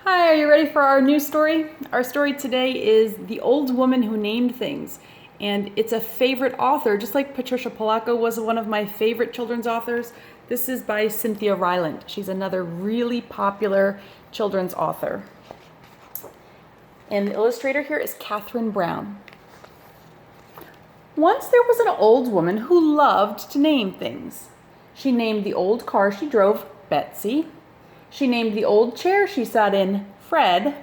Hi, are you ready for our new story? Our story today is The Old Woman Who Named Things. And it's a favorite author, just like Patricia Polacco was one of my favorite children's authors. This is by Cynthia Rylant. She's another really popular children's author. And the illustrator here is Catherine Brown. Once there was an old woman who loved to name things. She named the old car she drove Betsy. She named the old chair she sat in Fred.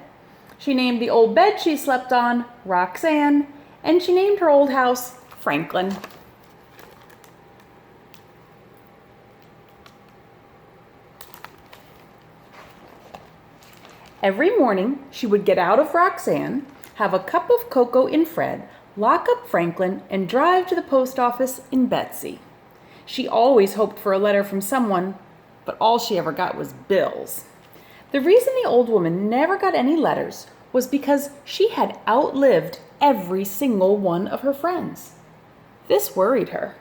She named the old bed she slept on Roxanne. And she named her old house Franklin. Every morning she would get out of Roxanne, have a cup of cocoa in Fred, lock up Franklin, and drive to the post office in Betsy. She always hoped for a letter from someone, but all she ever got was bills. The reason the old woman never got any letters was because she had outlived every single one of her friends. This worried her.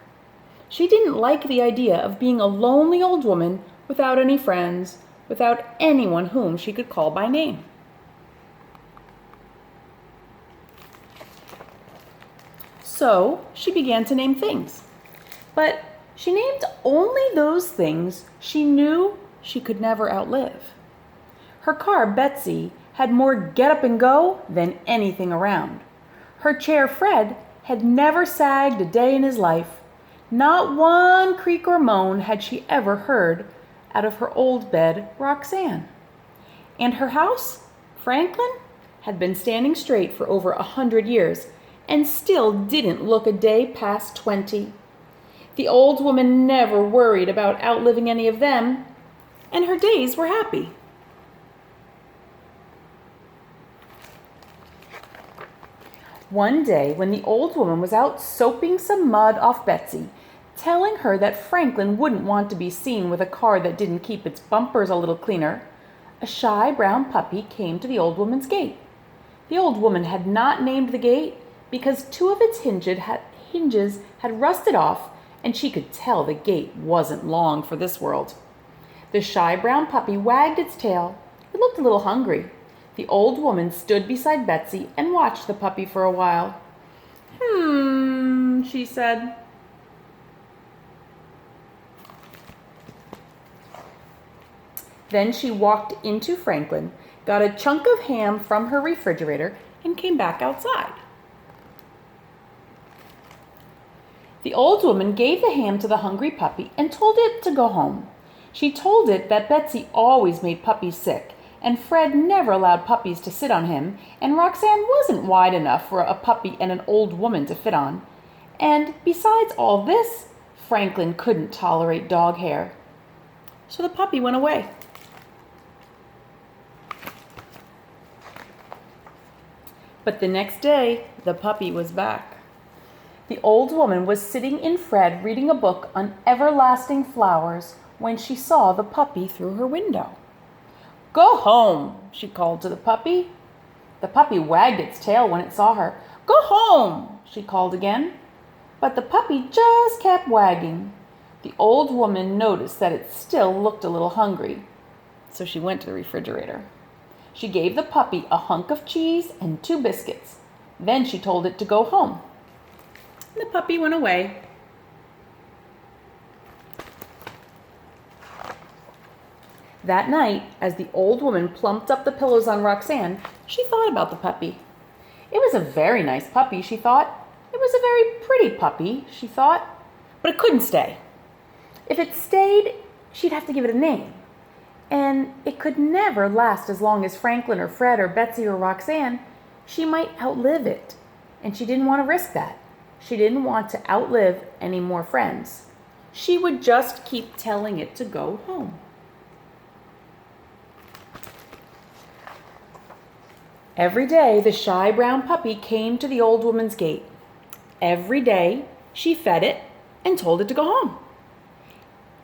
She didn't like the idea of being a lonely old woman without any friends, without anyone whom she could call by name. So she began to name things. But she named only those things she knew she could never outlive. Her car, Betsy, had more get up and go than anything around. Her chair, Fred, had never sagged a day in his life. Not one creak or moan had she ever heard out of her old bed, Roxanne. And her house, Franklin, had been standing straight for over 100 years and still didn't look a day past 20. The old woman never worried about outliving any of them, and her days were happy. One day, when the old woman was out soaping some mud off Betsy, telling her that Franklin wouldn't want to be seen with a car that didn't keep its bumpers a little cleaner, a shy brown puppy came to the old woman's gate. The old woman had not named the gate because two of its hinges had rusted off, and she could tell the gate wasn't long for this world. The shy brown puppy wagged its tail. It looked a little hungry. The old woman stood beside Betsy and watched the puppy for a while. She said. Then she walked into Franklin, got a chunk of ham from her refrigerator, and came back outside. The old woman gave the ham to the hungry puppy and told it to go home. She told it that Betsy always made puppies sick, and Fred never allowed puppies to sit on him, and Roxanne wasn't wide enough for a puppy and an old woman to fit on. And besides all this, Franklin couldn't tolerate dog hair. So the puppy went away. But the next day, the puppy was back. The old woman was sitting in Fred reading a book on everlasting flowers when she saw the puppy through her window. "Go home," she called to the puppy. The puppy wagged its tail when it saw her. "Go home," she called again. But the puppy just kept wagging. The old woman noticed that it still looked a little hungry, so she went to the refrigerator. She gave the puppy a hunk of cheese and 2 biscuits. Then she told it to go home. The puppy went away. That night, as the old woman plumped up the pillows on Roxanne, she thought about the puppy. It was a very nice puppy, she thought. It was a very pretty puppy, she thought. But it couldn't stay. If it stayed, she'd have to give it a name. And it could never last as long as Franklin or Fred or Betsy or Roxanne. She might outlive it, and she didn't want to risk that. She didn't want to outlive any more friends. She would just keep telling it to go home. Every day, the shy brown puppy came to the old woman's gate. Every day, she fed it and told it to go home.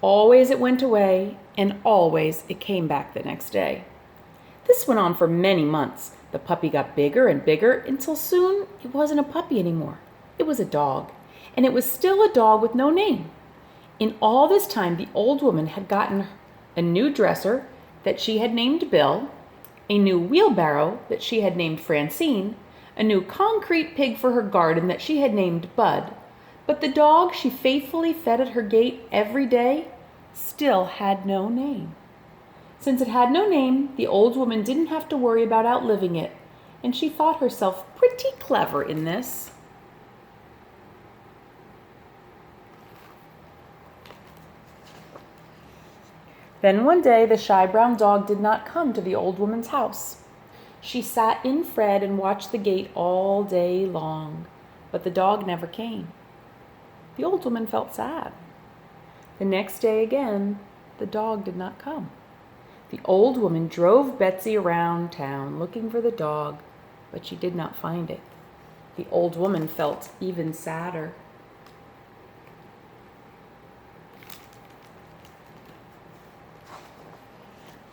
Always it went away, and always it came back the next day. This went on for many months. The puppy got bigger and bigger until soon it wasn't a puppy anymore. It was a dog, and it was still a dog with no name. In all this time, the old woman had gotten a new dresser that she had named Bill, a new wheelbarrow that she had named Francine, a new concrete pig for her garden that she had named Bud, but the dog she faithfully fed at her gate every day still had no name. Since it had no name, the old woman didn't have to worry about outliving it, and she thought herself pretty clever in this. Then one day the shy brown dog did not come to the old woman's house. She sat in Fred and watched the gate all day long, but the dog never came. The old woman felt sad. The next day again, the dog did not come. The old woman drove Betsy around town looking for the dog, but she did not find it. The old woman felt even sadder.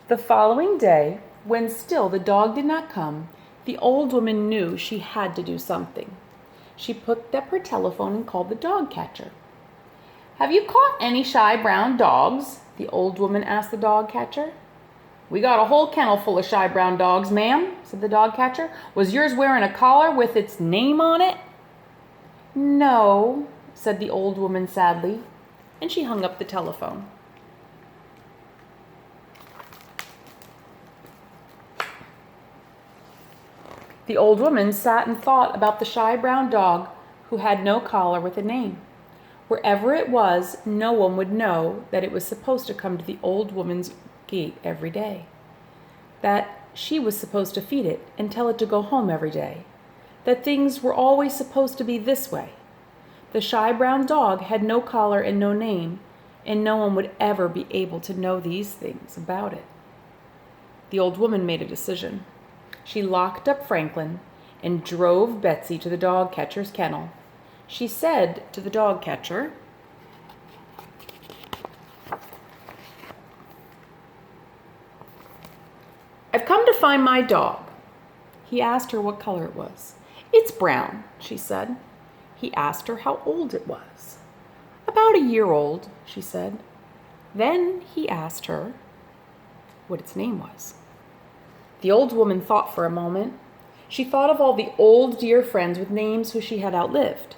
The following day, when still the dog did not come, the old woman knew she had to do something. She picked up her telephone and called the dog catcher. "Have you caught any shy brown dogs?" the old woman asked the dog catcher. "We got a whole kennel full of shy brown dogs, ma'am," said the dog catcher. "Was yours wearing a collar with its name on it?" "No," said the old woman sadly, and she hung up the telephone. The old woman sat and thought about the shy brown dog who had no collar with a name. Wherever it was, no one would know that it was supposed to come to the old woman's gate every day. That she was supposed to feed it and tell it to go home every day. That things were always supposed to be this way. The shy brown dog had no collar and no name, and no one would ever be able to know these things about it. The old woman made a decision. She locked up Franklin and drove Betsy to the dog catcher's kennel. She said to the dog catcher, "I've come to find my dog." He asked her what color it was. "It's brown," she said. He asked her how old it was. "About a year old," she said. Then he asked her what its name was. The old woman thought for a moment. She thought of all the old dear friends with names who she had outlived.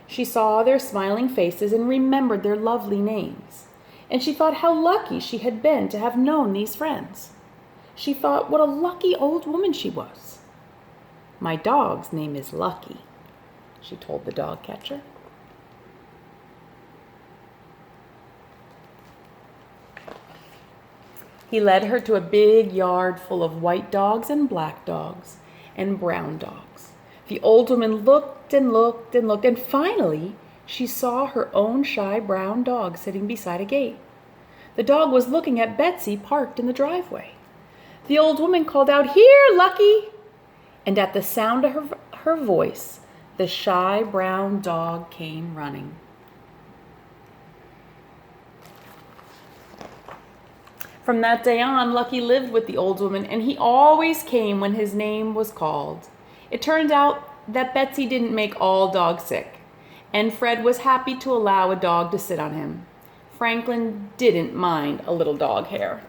She saw their smiling faces and remembered their lovely names. And she thought how lucky she had been to have known these friends. She thought what a lucky old woman she was. "My dog's name is Lucky," she told the dog catcher. He led her to a big yard full of white dogs and black dogs and brown dogs. The old woman looked and looked and looked, and finally she saw her own shy brown dog sitting beside a gate. The dog was looking at Betsy parked in the driveway. The old woman called out, "Here, Lucky!" And at the sound of her voice, the shy brown dog came running. From that day on, Lucky lived with the old woman, and he always came when his name was called. It turned out that Betsy didn't make all dogs sick, and Fred was happy to allow a dog to sit on him. Franklin didn't mind a little dog hair.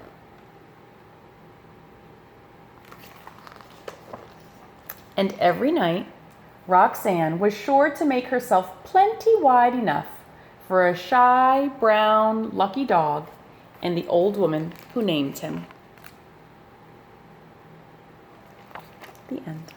And every night, Roxanne was sure to make herself plenty wide enough for a shy, brown, lucky dog and the old woman who named him. The end.